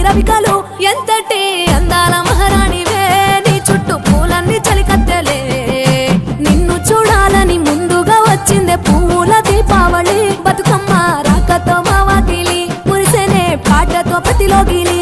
రవికలు ఎంతటి అందాల మహారాణివే నీ చుట్టూ పూలన్నీ చలికత్తెలే నిన్ను చూడాలని ముందుగా వచ్చిందే పూల దీపావళి బతుకమ్మ రాకతో మా వాకిలి మురిసెనే పాటతో ప్రతిలోగిలి